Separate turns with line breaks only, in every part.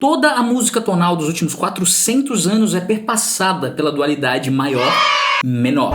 Toda a música tonal dos últimos 400 anos é perpassada pela dualidade maior-menor.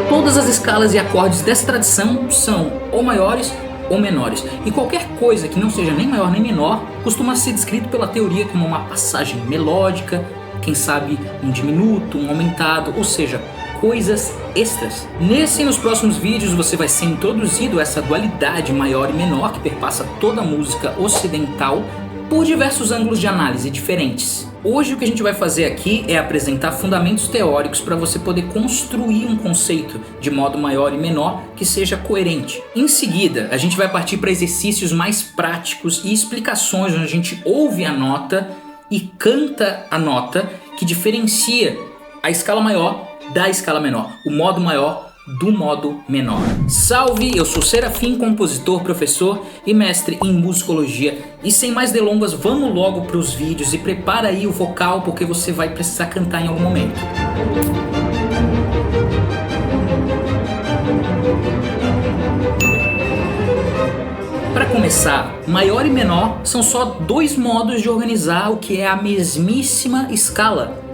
Todas as escalas e acordes dessa tradição são ou maiores ou menores, e qualquer coisa que não seja nem maior nem menor costuma ser descrito pela teoria como uma passagem melódica, quem sabe um diminuto, um aumentado, ou seja, coisas extras. Nesse e nos próximos vídeos você vai ser introduzido a essa dualidade maior e menor que perpassa toda a música ocidental por diversos ângulos de análise diferentes. Hoje o que a gente vai fazer aqui é apresentar fundamentos teóricos para você poder construir um conceito de modo maior e menor que seja coerente. Em seguida, a gente vai partir para exercícios mais práticos e explicações onde a gente ouve a nota e canta a nota que diferencia a escala maior da escala menor, o modo maior do modo menor. Salve, eu sou Serafim, compositor, professor e mestre em musicologia. E sem mais delongas, vamos logo para os vídeos e prepara aí o vocal porque você vai precisar cantar em algum momento. Para começar, maior e menor são só dois modos de organizar o que é a mesmíssima escala.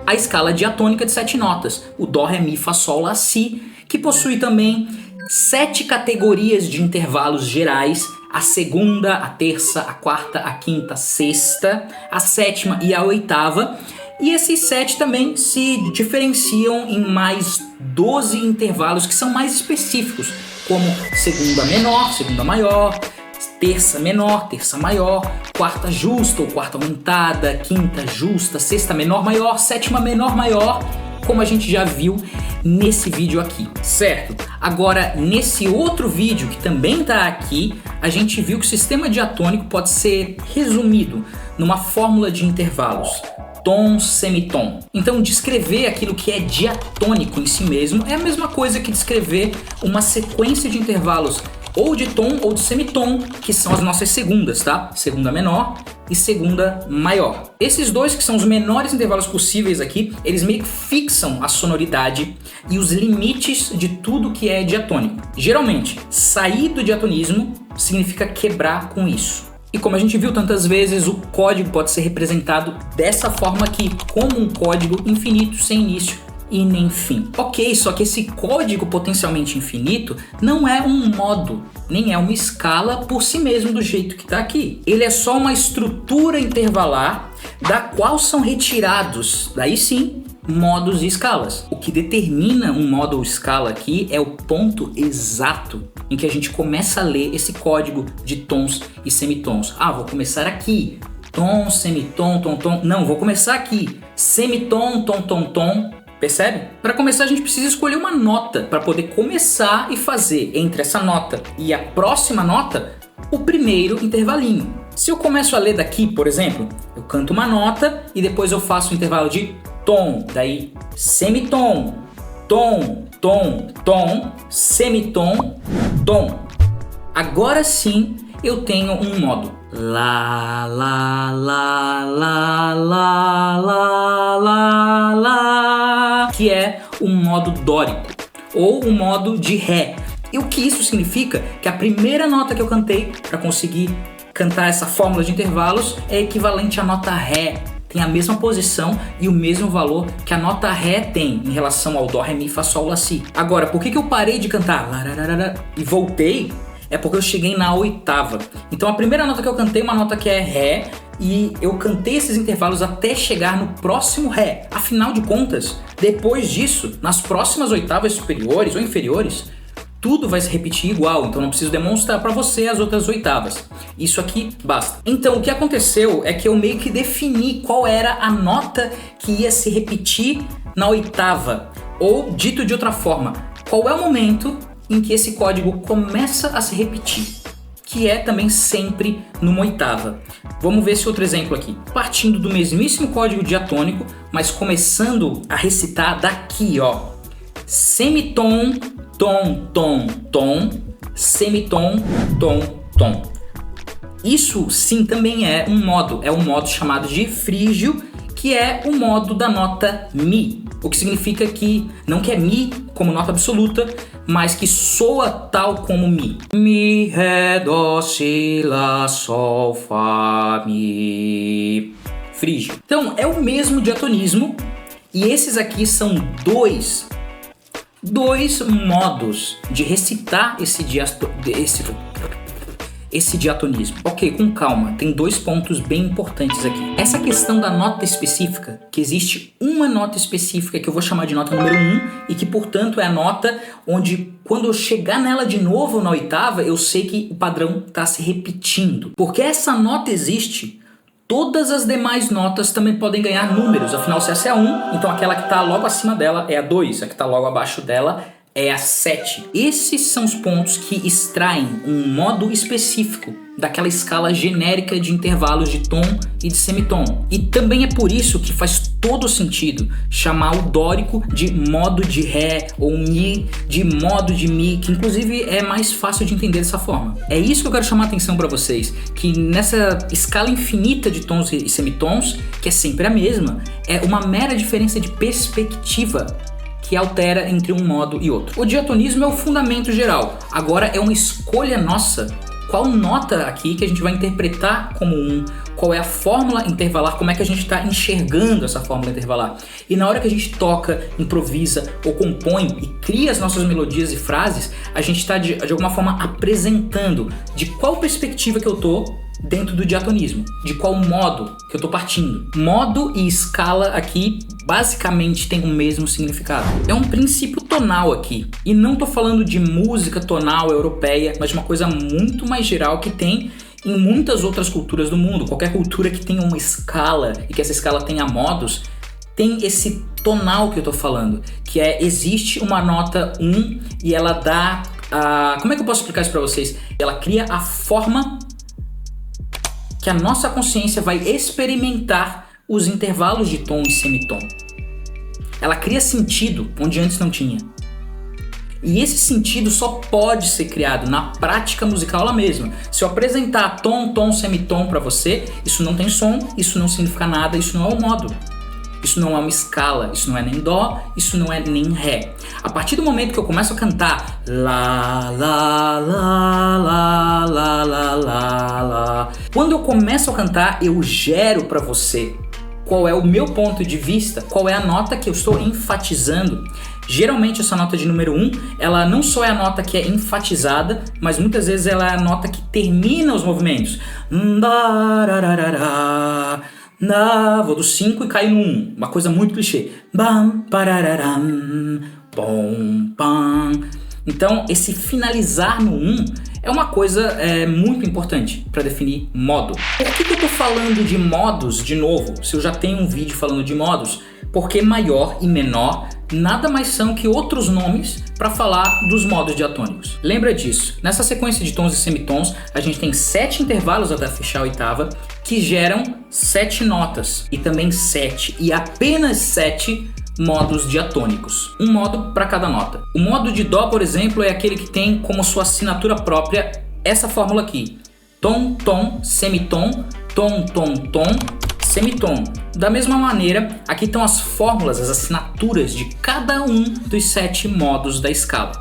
A escala diatônica de 7 notas, o Dó, Ré, Mi, Fá, Sol, Lá, Si, que possui também 7 categorias de intervalos gerais, a segunda, a terça, a quarta, a quinta, a sexta, a sétima e a oitava, e esses 7 também se diferenciam em mais 12 intervalos que são mais específicos, como segunda menor, segunda maior, terça menor, terça maior, quarta justa ou quarta aumentada, quinta justa, sexta menor maior, sétima menor maior, como a gente já viu nesse vídeo aqui, certo? Agora, nesse outro vídeo que também tá aqui, a gente viu que o sistema diatônico pode ser resumido numa fórmula de intervalos, tom, semitom. Então, descrever aquilo que é diatônico em si mesmo é a mesma coisa que descrever uma sequência de intervalos ou de tom ou de semitom, que são as nossas segundas, tá? Segunda menor e segunda maior. Esses dois, que são os menores intervalos possíveis aqui, eles meio que fixam a sonoridade e os limites de tudo que é diatônico. Geralmente, sair do diatonismo significa quebrar com isso. E como a gente viu tantas vezes, o código pode ser representado dessa forma aqui, como um código infinito sem início e nem fim. Ok, só que esse código potencialmente infinito não é um modo, nem é uma escala por si mesmo do jeito que está aqui. Ele é só uma estrutura intervalar da qual são retirados, daí sim, modos e escalas. O que determina um modo ou escala aqui é o ponto exato em que a gente começa a ler esse código de tons e semitons. Ah, vou começar aqui, tom, semitom, tom, tom. Não, vou começar aqui, semitom, tom, tom, tom. Percebe? Para começar a gente precisa escolher uma nota para poder começar e fazer entre essa nota e a próxima nota o primeiro intervalinho. Se eu começo a ler daqui, por exemplo, eu canto uma nota e depois eu faço o intervalo de tom, daí semitom, tom, tom, tom, semitom, tom. Agora sim eu tenho um modo. Lá, lá, lá, lá, lá, lá, lá, lá, que é um modo dórico, ou um modo de Ré. E o que isso significa? Que a primeira nota que eu cantei para conseguir cantar essa fórmula de intervalos é equivalente à nota Ré. Tem a mesma posição e o mesmo valor que a nota Ré tem em relação ao Dó, Ré, Mi, Fá, Sol, Lá, Si. Agora, por que eu parei de cantar e voltei? É porque eu cheguei na oitava. Então a primeira nota que eu cantei é uma nota que é Ré, e eu cantei esses intervalos até chegar no próximo Ré. Afinal de contas, depois disso, nas próximas oitavas superiores ou inferiores, tudo vai se repetir igual, então não preciso demonstrar para você as outras oitavas. Isso aqui basta. Então o que aconteceu é que eu meio que defini qual era a nota que ia se repetir na oitava. Ou, dito de outra forma, qual é o momento em que esse código começa a se repetir, que é também sempre numa oitava. Vamos ver esse outro exemplo aqui. Partindo do mesmíssimo código diatônico, mas começando a recitar daqui, ó. Semitom, tom, tom, tom, semitom, tom, tom. Isso sim também é um modo chamado de frígio, que é o modo da nota Mi. O que significa que não quer Mi como nota absoluta, mas que soa tal como Mi. Mi, Ré, Dó, Si, Lá, Sol, Fá, Mi. Frígio. Então é o mesmo diatonismo, e esses aqui são dois modos de recitar esse diatonismo. Ok, com calma, tem 2 pontos bem importantes aqui. Essa questão da nota específica, que existe uma nota específica que eu vou chamar de nota número 1 e que, portanto, é a nota onde, quando eu chegar nela de novo na oitava, eu sei que o padrão está se repetindo. Porque essa nota existe, todas as demais notas também podem ganhar números. Afinal, se essa é a 1, então aquela que está logo acima dela é a 2, a que está logo abaixo dela é a 7. Esses são os pontos que extraem um modo específico daquela escala genérica de intervalos de tom e de semitom. E também é por isso que faz todo sentido chamar o dórico de modo de Ré ou Mi de modo de Mi, que inclusive é mais fácil de entender dessa forma. É isso que eu quero chamar a atenção para vocês, que nessa escala infinita de tons e semitons, que é sempre a mesma, é uma mera diferença de perspectiva que altera entre um modo e outro. O diatonismo é o fundamento geral. Agora é uma escolha nossa qual nota aqui que a gente vai interpretar como 1, qual é a fórmula intervalar, como é que a gente está enxergando essa fórmula intervalar. E na hora que a gente toca, improvisa ou compõe e cria as nossas melodias e frases, a gente está de alguma forma apresentando de qual perspectiva que eu tô dentro do diatonismo, de qual modo que eu tô partindo. Modo e escala aqui basicamente tem o mesmo significado. É um princípio tonal aqui, e não tô falando de música tonal europeia, mas de uma coisa muito mais geral que tem em muitas outras culturas do mundo. Qualquer cultura que tenha uma escala e que essa escala tenha modos, tem esse tonal que eu tô falando, que existe uma nota 1 e ela dá como é que eu posso explicar isso pra vocês? Ela cria a forma que a nossa consciência vai experimentar os intervalos de tom e semitom. Ela cria sentido onde antes não tinha. E esse sentido só pode ser criado na prática musical ela mesma. Se eu apresentar tom, tom, semitom para você, isso não tem som, isso não significa nada, isso não é o modo. Isso não é uma escala, isso não é nem dó, isso não é nem ré. A partir do momento que eu começo a cantar lá, lá, lá, lá, lá, lá, lá, lá, quando eu começo a cantar, eu gero para você qual é o meu ponto de vista, qual é a nota que eu estou enfatizando. Geralmente essa nota de número 1, ela não só é a nota que é enfatizada, mas muitas vezes ela é a nota que termina os movimentos. Vou do 5 e caio no 1. Uma coisa muito clichê. Bam, parararam, bom, pam. Então, esse finalizar no 1 é uma coisa muito importante para definir modo. Por que eu tô falando de modos de novo, se eu já tenho um vídeo falando de modos? Porque maior e menor nada mais são que outros nomes para falar dos modos diatônicos. Lembra disso? Nessa sequência de tons e semitons, a gente tem 7 intervalos até fechar a oitava, que geram 7 notas, e também 7, e apenas 7 modos diatônicos. Um modo para cada nota. O modo de dó, por exemplo, é aquele que tem como sua assinatura própria essa fórmula aqui. Tom, tom, semitom, tom, tom, tom, semitom. Da mesma maneira, aqui estão as fórmulas, as assinaturas de cada um dos 7 modos da escala.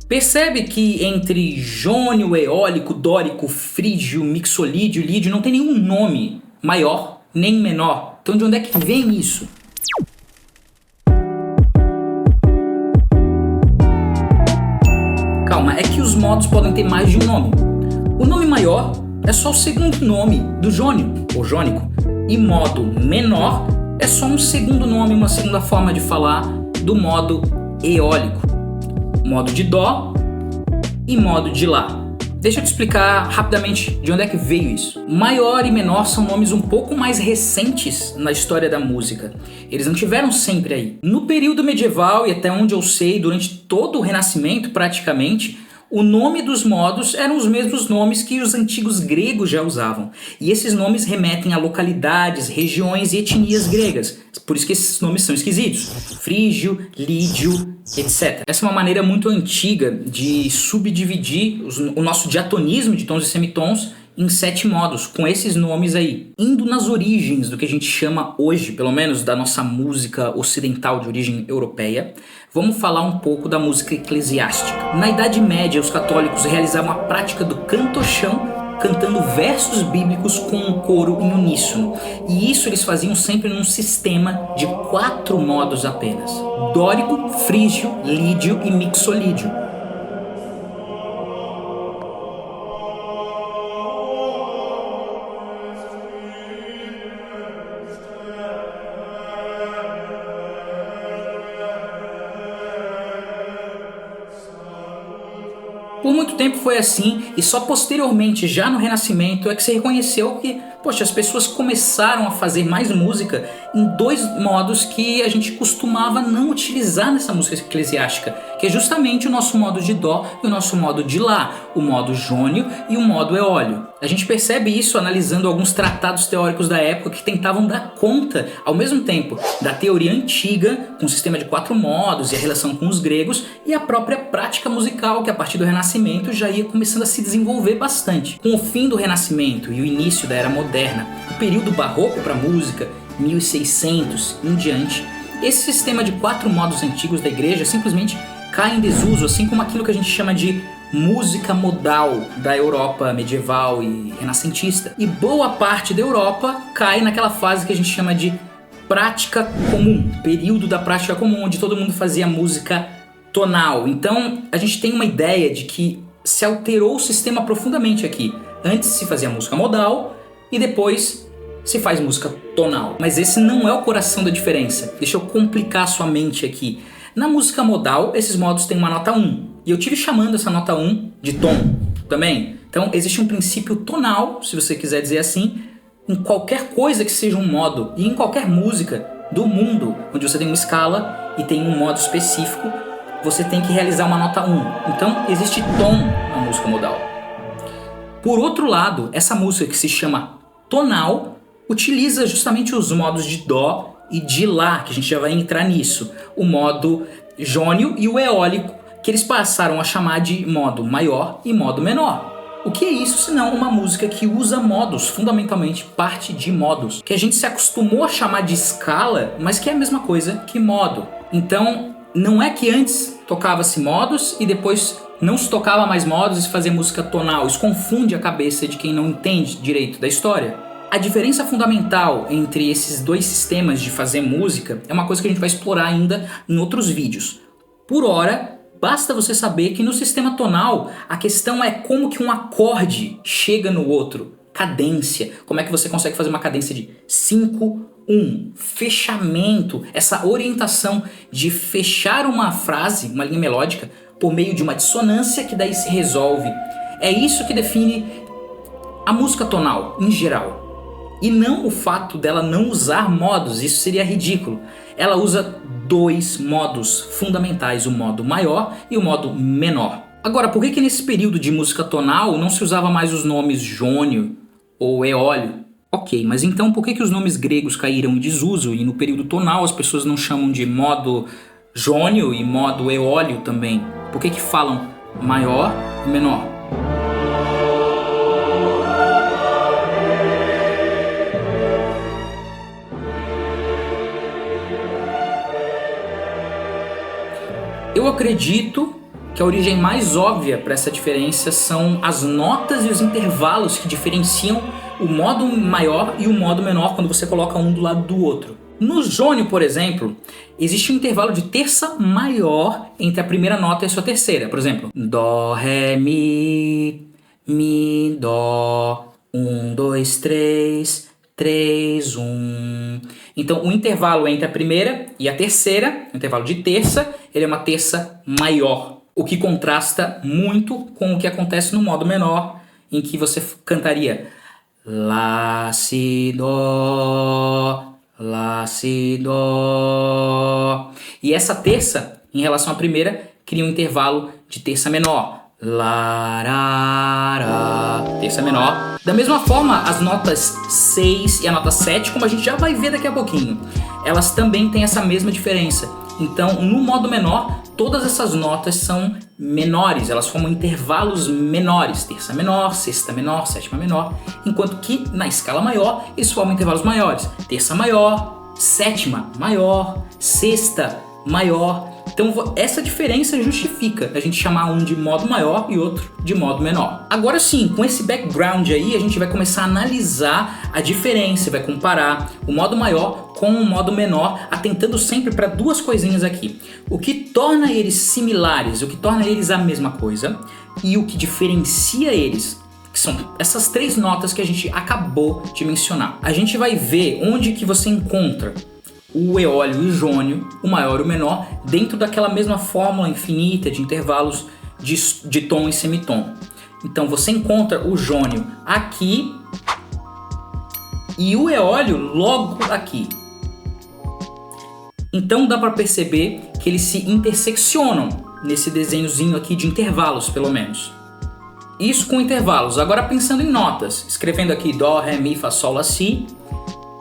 Percebe que entre jônio, eólico, dórico, frígio, mixolídio, lídio não tem nenhum nome maior nem menor. Então de onde é que vem isso? Calma, é que os modos podem ter mais de um nome. O nome maior é só o segundo nome do jônio, ou jônico, e modo menor é só um segundo nome, uma segunda forma de falar do modo eólico. Modo de dó e modo de lá. Deixa eu te explicar rapidamente de onde é que veio isso. Maior e menor são nomes um pouco mais recentes na história da música. Eles não tiveram sempre aí. No período medieval e até onde eu sei, durante todo o Renascimento praticamente, o nome dos modos eram os mesmos nomes que os antigos gregos já usavam. E esses nomes remetem a localidades, regiões e etnias gregas. Por isso que esses nomes são esquisitos. Frígio, lídio, etc. Essa é uma maneira muito antiga de subdividir o nosso diatonismo de tons e semitons em 7 modos, com esses nomes aí. Indo nas origens do que a gente chama hoje, pelo menos da nossa música ocidental de origem europeia, vamos falar um pouco da música eclesiástica. Na Idade Média, os católicos realizavam a prática do cantochão, cantando versos bíblicos com um coro em uníssono. E isso eles faziam sempre num sistema de 4 modos apenas: dórico, frígio, lídio e mixolídio. Por muito tempo foi assim, e só posteriormente, já no Renascimento, é que se reconheceu que, poxa, as pessoas começaram a fazer mais música em 2 modos que a gente costumava não utilizar nessa música eclesiástica, que é justamente o nosso modo de dó e o nosso modo de lá, o modo jônio e o modo eólio. A gente percebe isso analisando alguns tratados teóricos da época que tentavam dar conta, ao mesmo tempo, da teoria antiga, com o sistema de 4 modos e a relação com os gregos, e a própria prática musical, que a partir do Renascimento já ia começando a se desenvolver bastante. Com o fim do Renascimento e o início da Era Moderna, o período barroco para a música, 1600 em diante, esse sistema de 4 modos antigos da igreja simplesmente cai em desuso, assim como aquilo que a gente chama de música modal da Europa medieval e renascentista. E boa parte da Europa cai naquela fase que a gente chama de prática comum, período da prática comum, onde todo mundo fazia música tonal. Então a gente tem uma ideia de que se alterou o sistema profundamente aqui. Antes se fazia música modal e depois se faz música tonal. Mas esse não é o coração da diferença. Deixa eu complicar a sua mente aqui. Na música modal, esses modos têm uma nota 1. E eu tive chamando essa nota 1 de tom também. Então existe um princípio tonal, se você quiser dizer assim, em qualquer coisa que seja um modo. E em qualquer música do mundo, onde você tem uma escala e tem um modo específico, você tem que realizar uma nota 1. Então existe tom na música modal. Por outro lado, essa música que se chama tonal utiliza justamente os modos de dó e de lá, que a gente já vai entrar nisso. O modo jônio e o eólico, que eles passaram a chamar de modo maior e modo menor. O que é isso senão uma música que usa modos, fundamentalmente parte de modos, que a gente se acostumou a chamar de escala, mas que é a mesma coisa que modo. Então, não é que antes tocava-se modos e depois não se tocava mais modos e se fazia música tonal. Isso confunde a cabeça de quem não entende direito da história. A diferença fundamental entre esses 2 sistemas de fazer música é uma coisa que a gente vai explorar ainda em outros vídeos. Por hora, basta você saber que no sistema tonal, a questão é como que um acorde chega no outro. Cadência. Como é que você consegue fazer uma cadência de 5, 1. Fechamento. Essa orientação de fechar uma frase, uma linha melódica, por meio de uma dissonância que daí se resolve. É isso que define a música tonal, em geral. E não o fato dela não usar modos, isso seria ridículo. Ela usa 2 modos fundamentais, o modo maior e o modo menor. Agora, por que nesse período de música tonal não se usava mais os nomes jônio ou eólio? Ok, mas então por que os nomes gregos caíram em desuso e no período tonal as pessoas não chamam de modo jônio e modo eólio também? Por que falam maior e menor? Eu acredito que a origem mais óbvia para essa diferença são as notas e os intervalos que diferenciam o modo maior e o modo menor quando você coloca um do lado do outro. No jônio, por exemplo, existe um intervalo de terça maior entre a primeira nota e a sua terceira. Por exemplo, dó, ré, mi, dó, 1, 2, 3, 3, 1. Então o intervalo entre a primeira e a terceira, o intervalo de terça, ele é uma terça maior. O que contrasta muito com o que acontece no modo menor, em que você cantaria lá, si, dó, lá, si, dó. E essa terça, em relação à primeira, cria um intervalo de terça menor. Lá, ra, ra, terça menor. Da mesma forma, as notas 6 e a nota 7, como a gente já vai ver daqui a pouquinho, elas também têm essa mesma diferença. Então, no modo menor, todas essas notas são menores, elas formam intervalos menores, terça menor, sexta menor, sétima menor, enquanto que na escala maior eles formam intervalos maiores, terça maior, sétima maior, sexta maior. Então essa diferença justifica a gente chamar um de modo maior e outro de modo menor. Agora sim, com esse background aí, a gente vai começar a analisar a diferença, vai comparar o modo maior com o modo menor, atentando sempre para duas coisinhas aqui. O que torna eles similares, o que torna eles a mesma coisa e o que diferencia eles, que são essas três notas que a gente acabou de mencionar. A gente vai ver onde que você encontra o eólio e o jônio, o maior e o menor, dentro daquela mesma fórmula infinita de intervalos de tom e semitom. Então você encontra o jônio aqui e o eólio logo aqui. Então dá para perceber que eles se interseccionam nesse desenhozinho aqui de intervalos, pelo menos. Isso com intervalos. Agora pensando em notas, escrevendo aqui Dó, Ré, Mi, Fá, Sol, Lá, Si,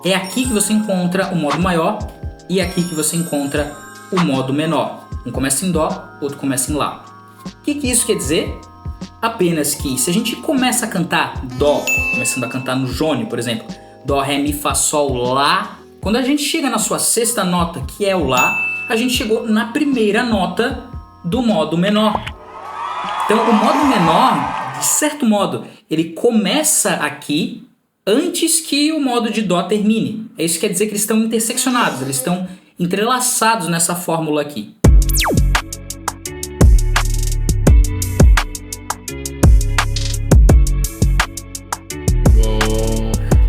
é aqui que você encontra o modo maior e é aqui que você encontra o modo menor. Um começa em Dó, outro começa em Lá. O que isso quer dizer? Apenas que se a gente começa a cantar Dó, começando a cantar no jônio, por exemplo, Dó, Ré, Mi, Fá, Sol, Lá, quando a gente chega na sua sexta nota, que é o Lá, a gente chegou na primeira nota do modo menor. Então o modo menor, de certo modo, ele começa aqui antes que o modo de Dó termine. Isso quer dizer que eles estão interseccionados, eles estão entrelaçados nessa fórmula aqui.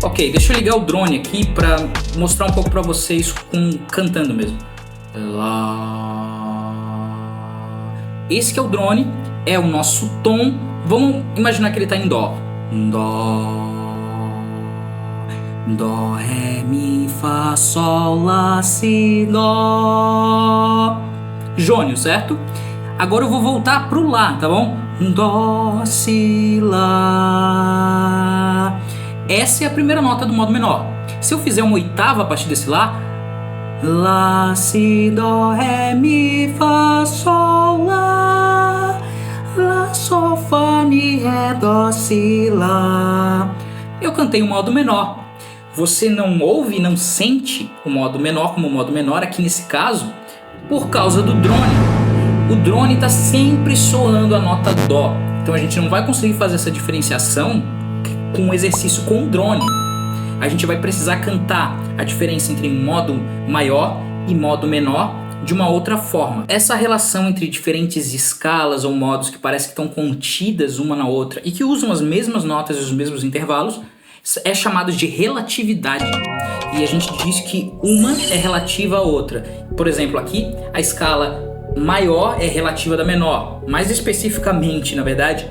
Ok, deixa eu ligar o drone aqui para mostrar um pouco para vocês cantando mesmo. Esse que é o drone, é o nosso tom. Vamos imaginar que ele está em Dó. Dó. Dó, Ré, Mi, Fá, Sol, Lá, Si, Dó. Jônio, certo? Agora eu vou voltar pro Lá, tá bom? Dó, Si, Lá. Essa é a primeira nota do modo menor. Se eu fizer uma oitava a partir desse Lá, Lá, Si, Dó, Ré, Mi, Fá, Sol, Lá, Lá, Sol, Fá, Mi, Ré, Dó, Si, Lá. Eu cantei o modo menor. Você não ouve e não sente o modo menor como o modo menor aqui nesse caso por causa do drone. O drone está sempre soando a nota Dó. Então a gente não vai conseguir fazer essa diferenciação com um exercício com o drone. A gente vai precisar cantar a diferença entre modo maior e modo menor de uma outra forma. Essa relação entre diferentes escalas ou modos que parece que estão contidas uma na outra e que usam as mesmas notas e os mesmos intervalos é chamado de relatividade. E a gente diz que uma é relativa à outra. Por exemplo, aqui a escala maior é relativa da menor. Mais especificamente, na verdade,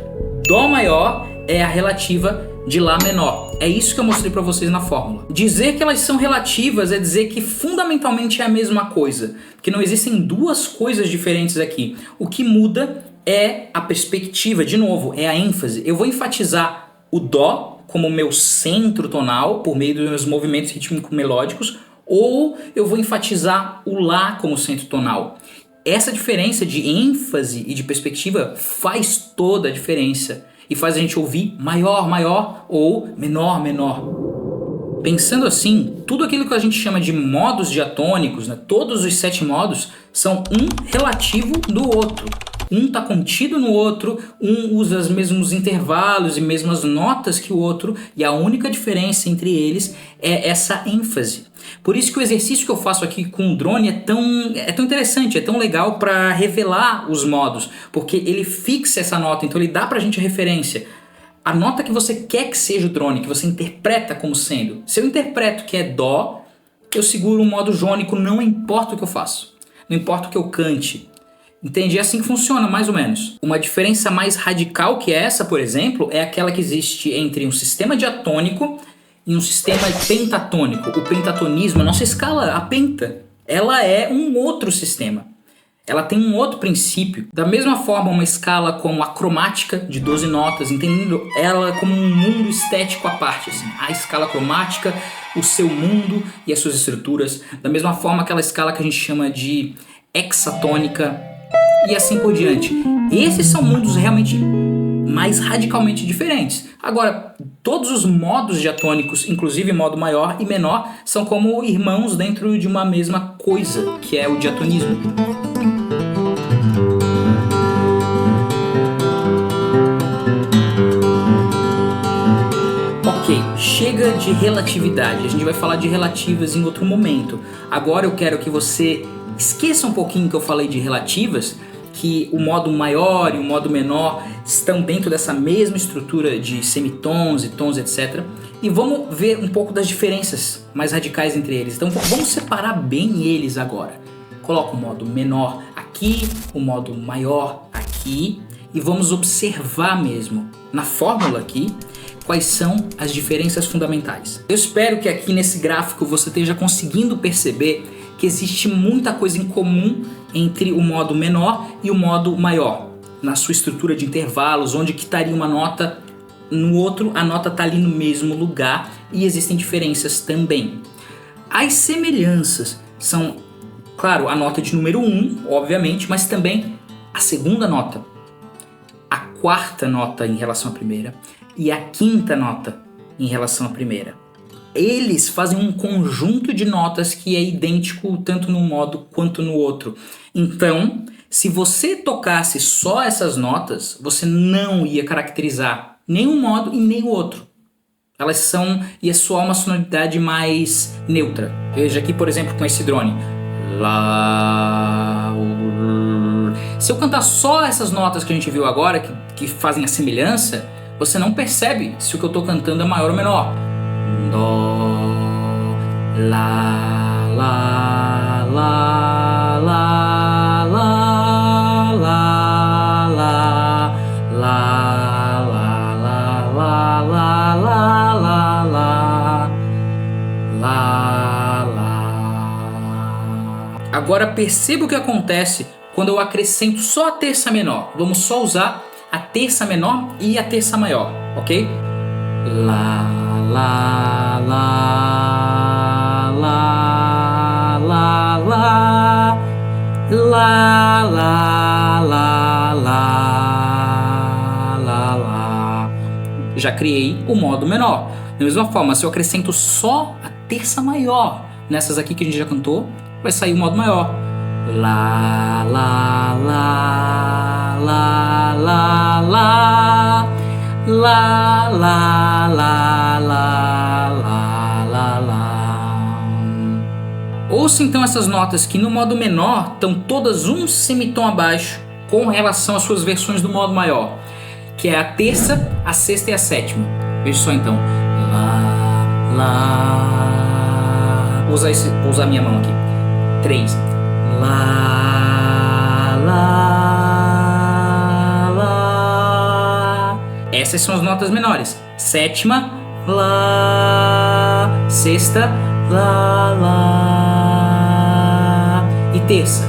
Dó maior é a relativa de Lá menor. É isso que eu mostrei para vocês na fórmula. Dizer que elas são relativas é dizer que fundamentalmente é a mesma coisa, que não existem duas coisas diferentes aqui. O que muda é a perspectiva, de novo, é a ênfase. Eu vou enfatizar o Dó como meu centro tonal por meio dos meus movimentos rítmico-melódicos, ou eu vou enfatizar o Lá como centro tonal. Essa diferença de ênfase e de perspectiva faz toda a diferença e faz a gente ouvir maior, maior ou menor, menor. Pensando assim, tudo aquilo que a gente chama de modos diatônicos, né, todos os 7 modos, são um relativo do outro. Um está contido no outro, um usa os mesmos intervalos e mesmas notas que o outro, e a única diferença entre eles é essa ênfase. Por isso que o exercício que eu faço aqui com o drone é tão interessante, é tão legal para revelar os modos, porque ele fixa essa nota, então ele dá pra gente a referência. A nota que você quer que seja o drone, que você interpreta como sendo. Se eu interpreto que é Dó, eu seguro um modo jônico, não importa o que eu faço, não importa o que eu cante. Entende? É assim que funciona, mais ou menos. Uma diferença mais radical que essa, por exemplo, é aquela que existe entre um sistema diatônico e um sistema pentatônico. O pentatonismo, a nossa escala, a penta, ela é um outro sistema. Ela tem um outro princípio. Da mesma forma, uma escala como a cromática, de 12 notas, entendendo ela como um mundo estético à parte. Assim. A escala cromática, o seu mundo e as suas estruturas. Da mesma forma, aquela escala que a gente chama de hexatônica e assim por diante. Esses são mundos realmente mais radicalmente diferentes. Agora, todos os modos diatônicos, inclusive modo maior e menor, são como irmãos dentro de uma mesma coisa, que é o diatonismo. Ok, chega de relatividade. A gente vai falar de relativas em outro momento. Agora eu quero que você esqueça um pouquinho que eu falei de relativas, que o modo maior e o modo menor estão dentro dessa mesma estrutura de semitons e tons, etc. E vamos ver um pouco das diferenças mais radicais entre eles. Então vamos separar bem eles agora. Coloca o modo menor aqui, o modo maior aqui, e vamos observar mesmo na fórmula aqui quais são as diferenças fundamentais. Eu espero que aqui nesse gráfico você esteja conseguindo perceber que existe muita coisa em comum entre o modo menor e o modo maior, na sua estrutura de intervalos, onde que estaria uma nota, no outro a nota está ali no mesmo lugar, e existem diferenças também. As semelhanças são, claro, a nota de número 1, obviamente, mas também a segunda nota, a quarta nota em relação à primeira e a quinta nota em relação à primeira. Eles fazem um conjunto de notas que é idêntico tanto num modo quanto no outro. Então, se você tocasse só essas notas, você não ia caracterizar nenhum modo e nem o outro. Elas são, ia soar uma sonoridade mais neutra. Veja aqui, por exemplo, com esse drone. Lá. Se eu cantar só essas notas que a gente viu agora, que fazem a semelhança, você não percebe se o que eu estou cantando é maior ou menor. Dó, lá, lá, lá, lá, lá, lá, lá, lá, lá, lá, lá, lá, lá, lá, lá. Agora perceba o que acontece quando eu acrescento só a terça menor. Vamos só usar a terça menor e a terça maior, ok? Lá, lá, lá, lá, lá, lá, lá, lá, lá, lá, lá, lá. Já criei o modo menor. Da mesma forma, se eu acrescento só a terça maior nessas aqui que a gente já cantou, vai sair o modo maior. Lá, lá, lá, lá, lá, lá, lá, lá, lá, lá, lá, lá, lá. Ouça então essas notas que no modo menor estão todas um semitom abaixo com relação às suas versões do modo maior, que é a terça, a sexta e a sétima. Veja só então. Lá, lá. Vou usar minha mão aqui. 3. Lá, lá, lá. Essas são as notas menores. Sétima, lá. Sexta, lá, lá. E terça,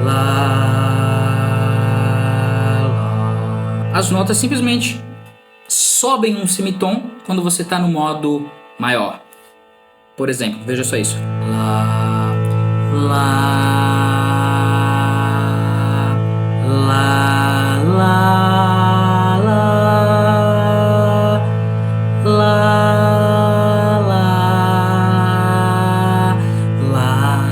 lá, lá. As notas simplesmente sobem um semitom quando você está no modo maior. Por exemplo, veja só isso. Lá, lá. Lá, lá, lá, lá, lá, lá,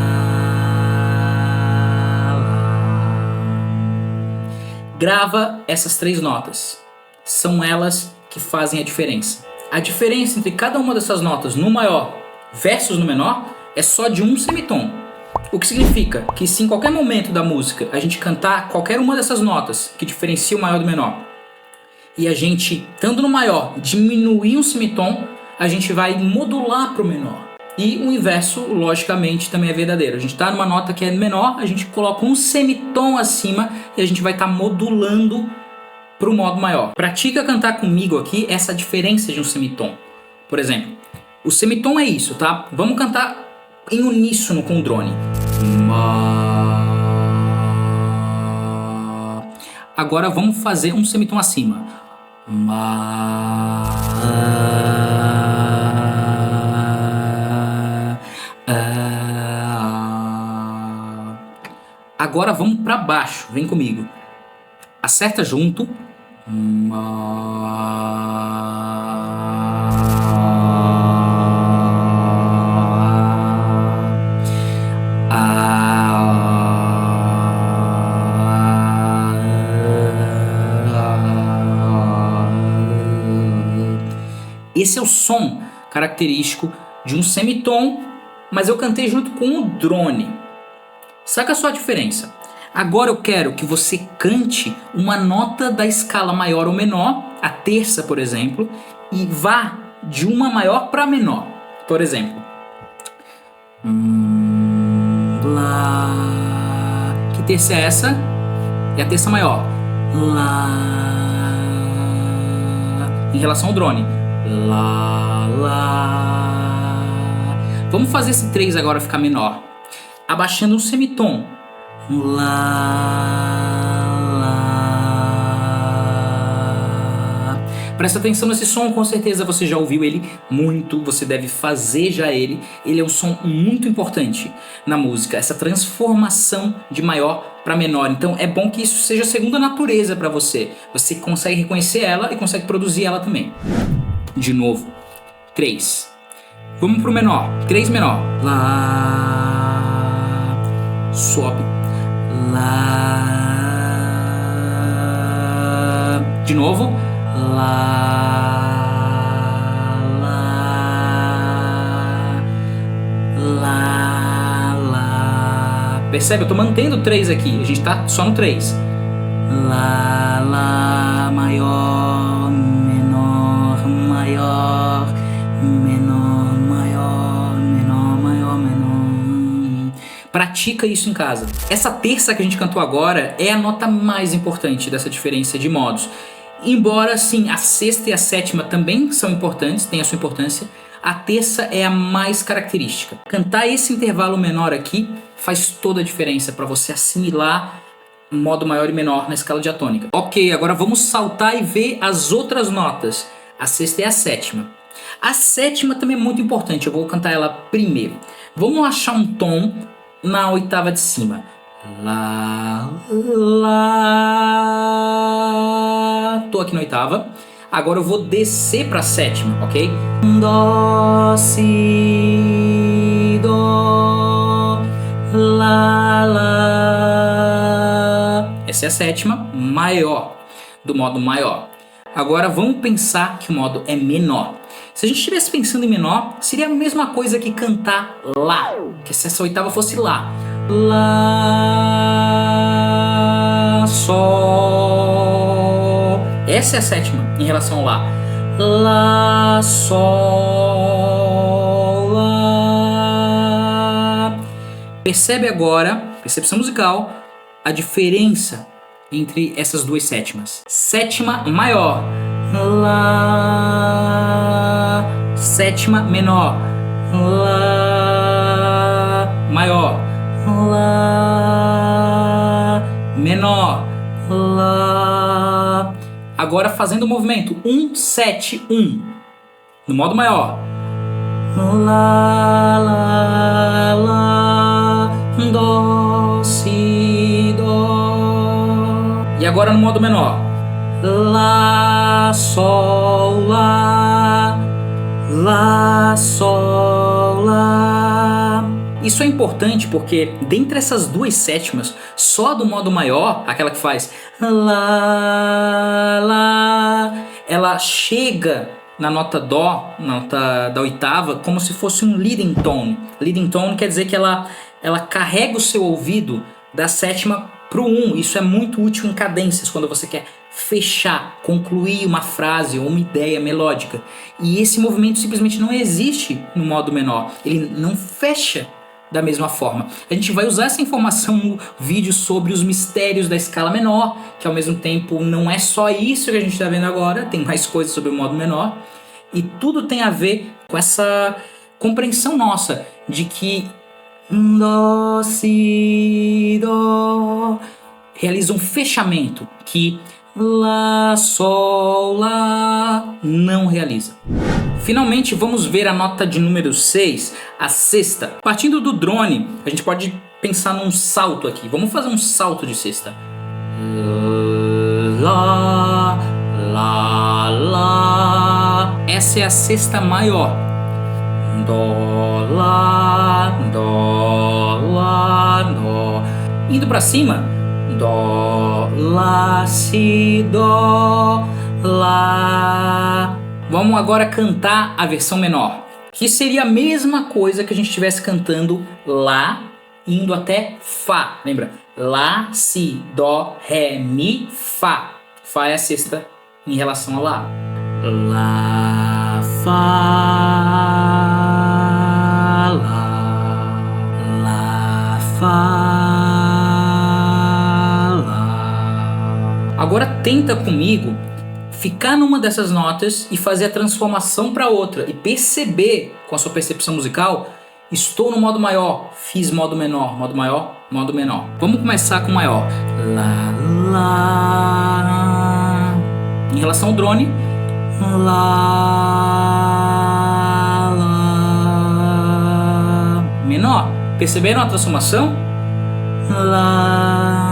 grava essas 3 notas. São elas que fazem a diferença. A diferença entre cada uma dessas notas no maior versus no menor é só de um semitom. O que significa que se em qualquer momento da música a gente cantar qualquer uma dessas notas que diferencia o maior do menor, e a gente, estando no maior, diminuir um semitom, a gente vai modular para o menor. E o inverso, logicamente, também é verdadeiro. A gente está numa nota que é menor, a gente coloca um semitom acima e a gente vai estar modulando para o modo maior. Pratica cantar comigo aqui essa diferença de um semitom. Por exemplo, o semitom é isso, tá? Vamos cantar em uníssono com o drone. Agora vamos fazer um semitom acima. Agora vamos para baixo, vem comigo. Acerta junto. Esse é o som característico de um semitom, mas eu cantei junto com o drone. Saca só a diferença? Agora eu quero que você cante uma nota da escala maior ou menor, a terça, por exemplo, e vá de uma maior para menor. Por exemplo, Lá. Que terça é essa? É a terça maior. Lá. Em relação ao drone. Lá, lá. Vamos fazer esse 3 agora ficar menor. Abaixando um semitom. Lá, lá. Presta atenção nesse som, com certeza você já ouviu ele muito, você deve fazer já ele. Ele é um som muito importante na música, essa transformação de maior para menor. Então é bom que isso seja segunda natureza para você. Você consegue reconhecer ela e consegue produzir ela também. De novo, 3. Vamos pro menor, 3 menor. Lá, sobe. Lá. De novo. Lá. Lá. Lá. Lá. Percebe? Eu tô mantendo o 3 aqui. A gente tá só no 3. Lá. Lá. Maior. Menor. Maior. Menor. Maior. Menor. Maior. Menor. Pratica isso em casa. Essa terça que a gente cantou agora é a nota mais importante dessa diferença de modos. Embora, sim, a sexta e a sétima também são importantes, têm a sua importância, a terça é a mais característica. Cantar esse intervalo menor aqui faz toda a diferença para você assimilar modo maior e menor na escala diatônica. Ok, agora vamos saltar e ver as outras notas. A sexta e a sétima. A sétima também é muito importante, eu vou cantar ela primeiro. Vamos achar um tom na oitava de cima. Lá, lá. Tô aqui na oitava. Agora eu vou descer pra sétima, ok? Dó, si, dó, lá, lá. Essa é a sétima maior, do modo maior. Agora vamos pensar que o modo é menor. Se a gente estivesse pensando em menor, seria a mesma coisa que cantar lá, que se essa oitava fosse lá. Lá, sol. Essa é a sétima em relação ao lá. Lá, sol, lá. Percebe agora, percepção musical, a diferença entre essas duas sétimas. Sétima maior. Lá. Sétima menor. Lá. Maior. Lá. Menor. Lá. Agora fazendo o movimento 1, 7, 1. No modo maior. Lá, lá, lá. Dó, si, dó. E agora no modo menor. Lá, sol, lá. Lá, sol, lá. Isso é importante porque dentre essas duas sétimas, só a do modo maior, aquela que faz lá, lá, ela chega na nota dó, na nota da oitava, como se fosse um leading tone. Leading tone quer dizer que ela carrega o seu ouvido da sétima pro 1. Isso é muito útil em cadências, quando você quer fechar, concluir uma frase ou uma ideia melódica. E esse movimento simplesmente não existe no modo menor. Ele não fecha da mesma forma. A gente vai usar essa informação no vídeo sobre os mistérios da escala menor, que ao mesmo tempo não é só isso que a gente está vendo agora, tem mais coisas sobre o modo menor. E tudo tem a ver com essa compreensão nossa de que dó, si, dó realiza um fechamento, que Lá, Sol, Lá. Não realiza. Finalmente, vamos ver a nota de número 6, a sexta. Partindo do drone, a gente pode pensar num salto aqui. Vamos fazer um salto de sexta. Lá, Lá, Lá. Essa é a sexta maior. Dó, Lá, Dó, Lá, Dó. Indo pra cima, Dó, Lá, Si, Dó, Lá. Vamos agora cantar a versão menor, que seria a mesma coisa que a gente estivesse cantando Lá, indo até Fá. Lembra? Lá, Si, Dó, Ré, Mi, Fá. Fá é a sexta em relação a Lá. Lá, Fá, Lá, Lá, Fá, Lá. Agora tenta comigo ficar numa dessas notas e fazer a transformação para outra e perceber com a sua percepção musical: estou no modo maior, fiz modo menor, modo maior, modo menor. Vamos começar com o maior. Lá, Lá. Em relação ao drone, Lá, Lá. Menor. Perceberam a transformação? Lá.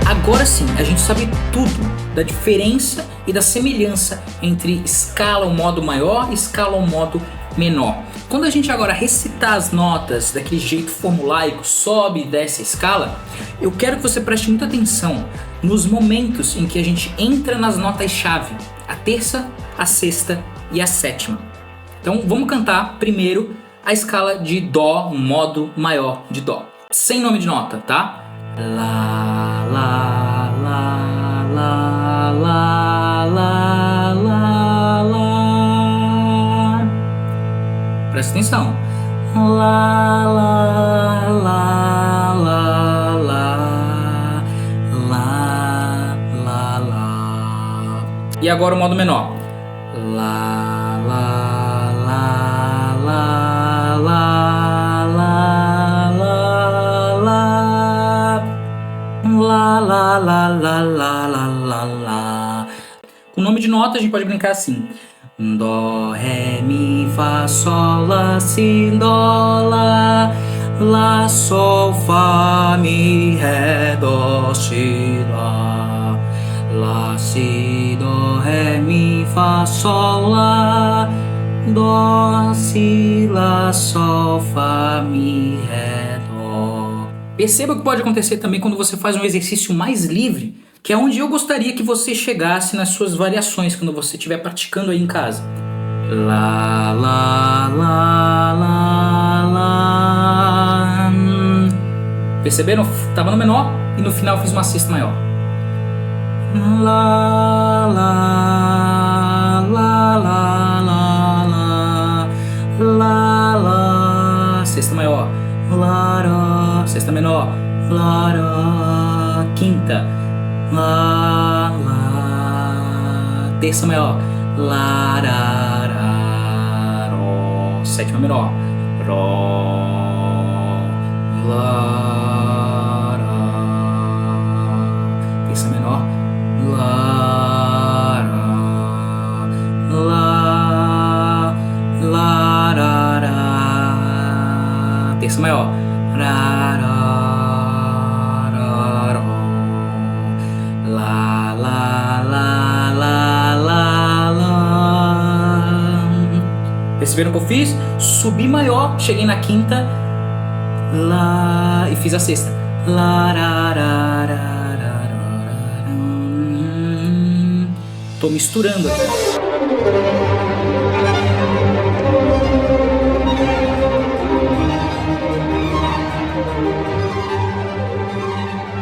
Agora sim, a gente sabe tudo da diferença e da semelhança entre escala ao modo maior e escala ao modo menor. Quando a gente agora recitar as notas daquele jeito formulaico, sobe e desce a escala, eu quero que você preste muita atenção nos momentos em que a gente entra nas notas-chave, a terça, a sexta e a sétima. Então vamos cantar primeiro a escala de Dó, modo maior de Dó, sem nome de nota, tá? Lá, lá, lá, lá, lá, lá, lá, lá. Presta atenção. Lá, lá, lá, lá, lá, lá, lá, lá. E agora o modo menor. Lá, lá, lá, lá, lá, lá, lá, lá. Lá, lá, lá, lá, lá, lá, lá, lá. Com o nome de nota a gente pode brincar assim: Dó, Ré, Mi, Fá, Sol, Lá, Si, Dó, Lá, Lá, Sol, Fá, Mi, Ré, Dó, Si, Lá, Lá, Si, Dó, Ré, Mi, Fá, Sol, Lá, Dó, Si, Lá, Sol, Fá, Mi, Ré, Dó. Perceba o que pode acontecer também quando você faz um exercício mais livre, que é onde eu gostaria que você chegasse nas suas variações quando você estiver praticando aí em casa. Lá, lá, lá, lá, lá. Perceberam? Tava no menor e no final fiz uma sexta maior. Lá, lá, lá, lá, lá, lá, lá, lá. Sexta maior. Lá, lá. Sexta menor. Lá, lá. Quinta. Lá, lá. Terça maior. Lá, lá, lá, ró. Sétima menor. Ró. Lá, lá. Terça menor. Lá, lá, lá, lá, lá. Terça maior. Lá, lá, lá, lá, lá, lá, lá, lá, lá. Perceberam o que eu fiz? Subi maior, cheguei na quinta, lá, e fiz a sexta. Lá, lá, lá, lá, lá, lá. Tô misturando aqui.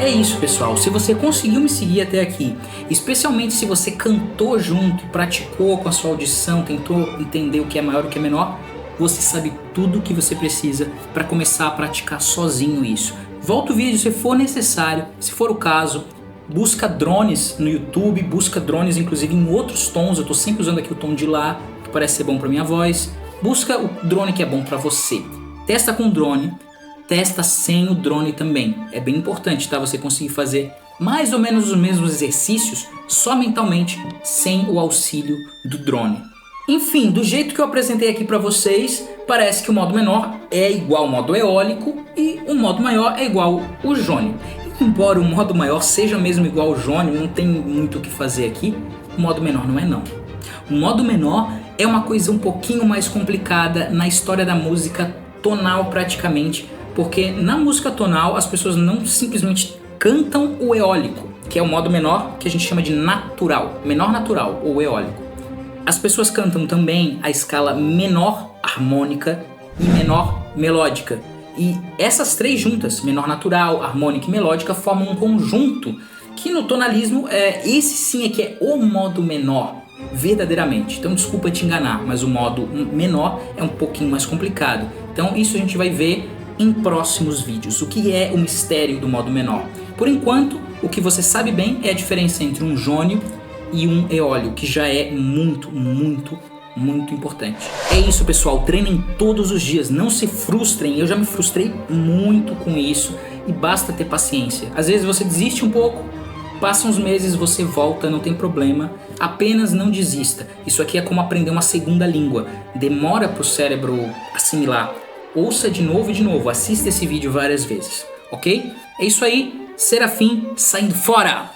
É isso, pessoal. Se você conseguiu me seguir até aqui, especialmente se você cantou junto, praticou com a sua audição, tentou entender o que é maior e o que é menor, você sabe tudo o que você precisa para começar a praticar sozinho isso. Volta o vídeo se for necessário, se for o caso. Busca drones no YouTube, busca drones inclusive em outros tons. Eu estou sempre usando aqui o tom de Lá, parece ser bom para minha voz. Busca o drone que é bom para você. Testa com o drone, testa sem o drone também. É bem importante, tá? Você conseguir fazer mais ou menos os mesmos exercícios só mentalmente, sem o auxílio do drone. Enfim, do jeito que eu apresentei aqui para vocês, parece que o modo menor é igual ao modo eólico e o modo maior é igual ao jônio. Embora o modo maior seja mesmo igual ao jônio, não tem muito o que fazer aqui, o modo menor não é não. O modo menor é uma coisa um pouquinho mais complicada na história da música tonal praticamente, porque na música tonal as pessoas não simplesmente cantam o eólico, que é o modo menor que a gente chama de natural, menor natural ou eólico. As pessoas cantam também a escala menor harmônica e menor melódica. E essas três juntas, menor natural, harmônica e melódica, formam um conjunto que no tonalismo, esse sim é que é o modo menor, verdadeiramente. Então desculpa te enganar, mas o modo menor é um pouquinho mais complicado. Então isso a gente vai ver em próximos vídeos, o que é o mistério do modo menor. Por enquanto, o que você sabe bem é a diferença entre um jônio e um eólio, que já é muito importante. É isso, pessoal, treinem todos os dias, não se frustrem. Eu já me frustrei muito com isso e basta ter paciência. Às vezes você desiste um pouco, passa uns meses, você volta, não tem problema. Apenas não desista. Isso aqui é como aprender uma segunda língua. Demora para o cérebro assimilar. Ouça de novo e de novo, assista esse vídeo várias vezes, ok? É isso aí, Serafim saindo fora!